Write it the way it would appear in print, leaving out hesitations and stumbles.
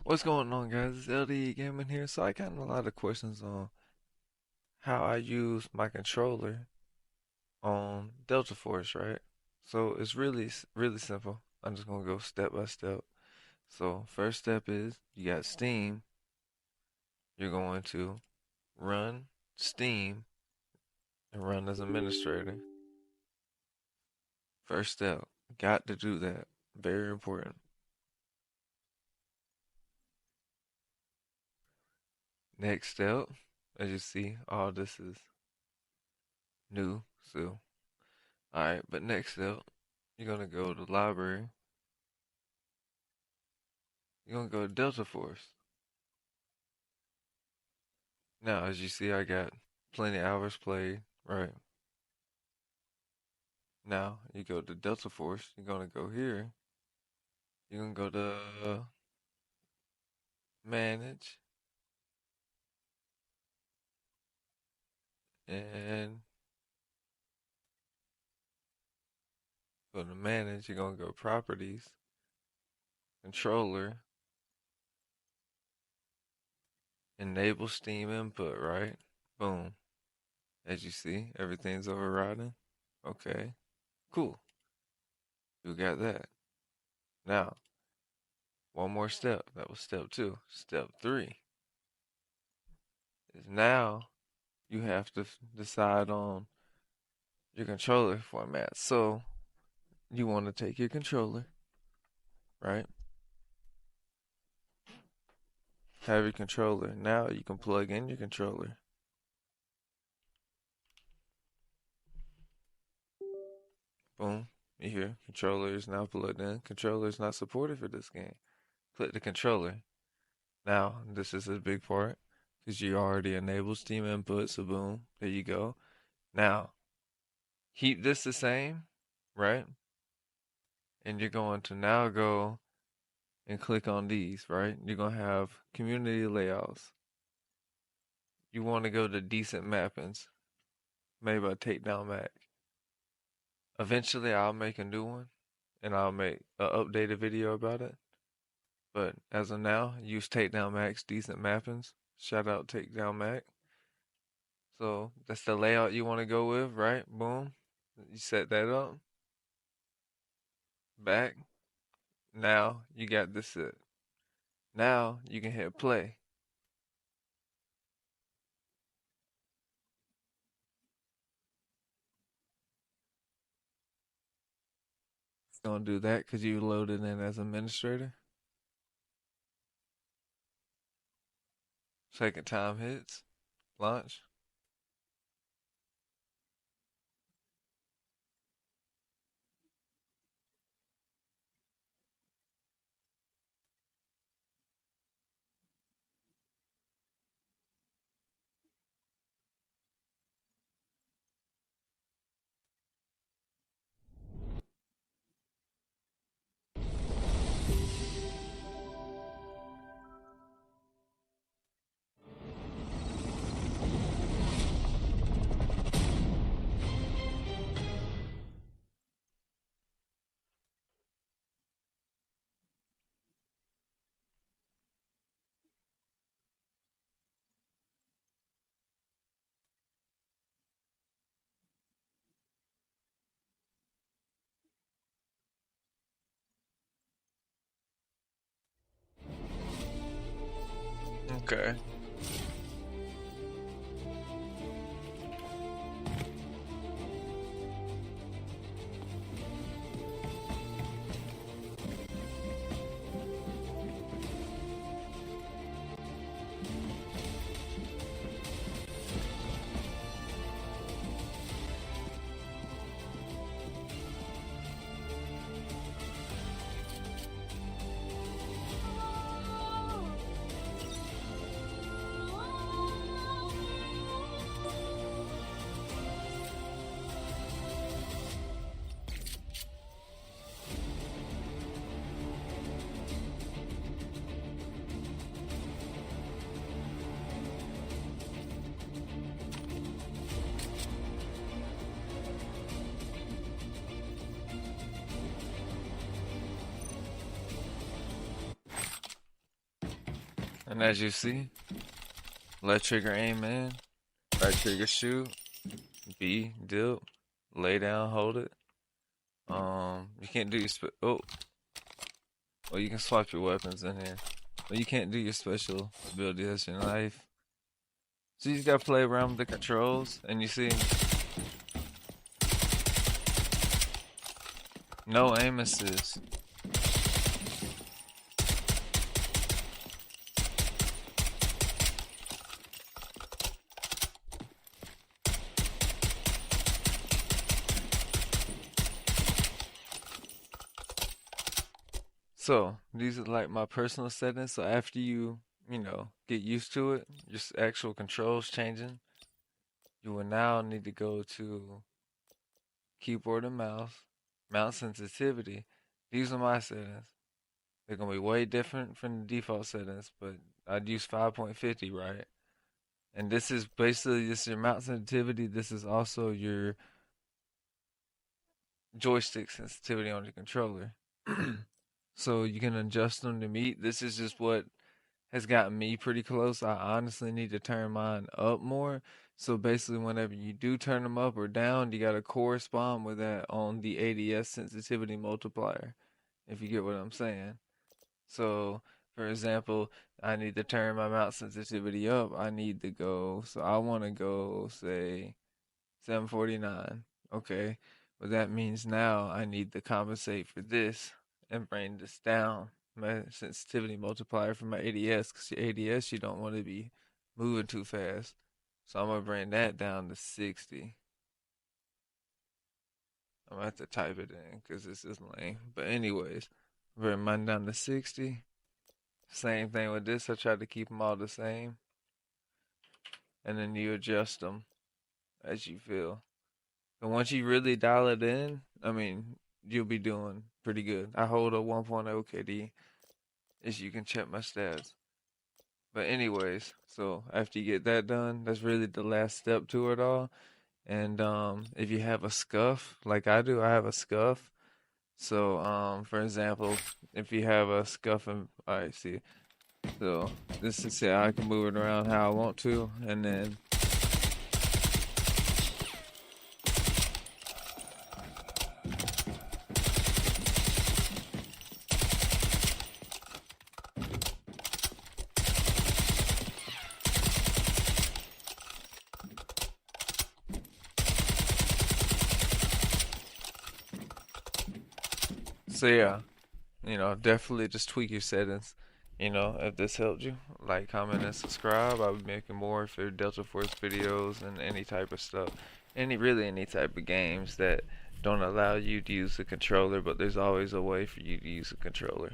What's going on, guys? It's LDE Gaming here. So I got a lot of questions on how I use my controller on Delta Force, right? So it's really simple. I'm just gonna go step by step. So first step is you got Steam. You're going to run Steam and run as administrator. First step. Got to do that. Very important. Next step, as you see, all this is new. So, alright, but next step, you're gonna go to the library. You're gonna go to Delta Force. Now, as you see, I got plenty of hours played, right? Now, you go to Delta Force, you're gonna go here. You're gonna go to Manage, and go to Manage, you're gonna go Properties, Controller, Enable Steam Input, right? Boom. As you see, everything's overriding. Okay, cool. You got that. Now, one more step. That was step two. Step three is now you have to decide on your controller format. So you want to take your controller, right? Have your controller. Now you can plug in your controller. Boom. You hear controller is now plugged in. Controller is not supported for this game. Click the controller. Now, this is a big part because you already enabled Steam input. So boom, there you go. Now, keep this the same, right? And you're going to now go and click on these, right? You're going to have community layouts. You want to go to decent mappings made by Takedown Mac. Eventually, I'll make a new one and I'll make an updated video about it. But as of now, use Takedown Mac's decent mappings. Shout out Takedown Mac. So that's the layout you want to go with, right? Boom. You set that up. Back. Now you got this set. Now you can hit play. It's gonna do that because you loaded in as administrator. Second time hits. Launch. Okay. And as you see, left trigger aim in, right trigger shoot, B dip, lay down, hold it. You can't do your well, you can swap your weapons in here, but you can't do your special ability. That's your knife. So you just gotta play around with the controls, and you see, no aim assist. So these are like my personal settings. So after you get used to it, just actual controls changing, you will now need to go to keyboard and mouse sensitivity. These are my settings. They're gonna be way different from the default settings, but I'd use 5.50, right? And this is your mouse sensitivity. This is also your joystick sensitivity on the controller. So you can adjust them to meet. This is just what has gotten me pretty close. I honestly need to turn mine up more. So basically, whenever you do turn them up or down, you got to correspond with that on the ADS sensitivity multiplier, if you get what I'm saying. So, for example, I need to turn my mouse sensitivity up. I need to go, so I want to go, say, 749. Okay. But that means now I need to compensate for this and bring this down. My sensitivity multiplier for my ADS, because your ADS, you don't want to be moving too fast. So I'm going to bring that down to 60. I'm going to have to type it in because this is lame. But anyways, bring mine down to 60. Same thing with this. I try to keep them all the same. And then you adjust them as you feel. And once you really dial it in, I mean, you'll be doing pretty good. I hold a 1.0 KD, as you can check my stats. But anyways, so after you get that done, that's really the last step to it all. And if you have a scuff, like I do, I have a scuff. So for example, if you have a scuff and all right, see, so this is how I can move it around how I want to, and then so yeah. Definitely just tweak your settings. If this helped you, like, comment, and subscribe. I'll be making more for Delta Force videos and any type of stuff. Really any type of games that don't allow you to use the controller, but there's always a way for you to use the controller.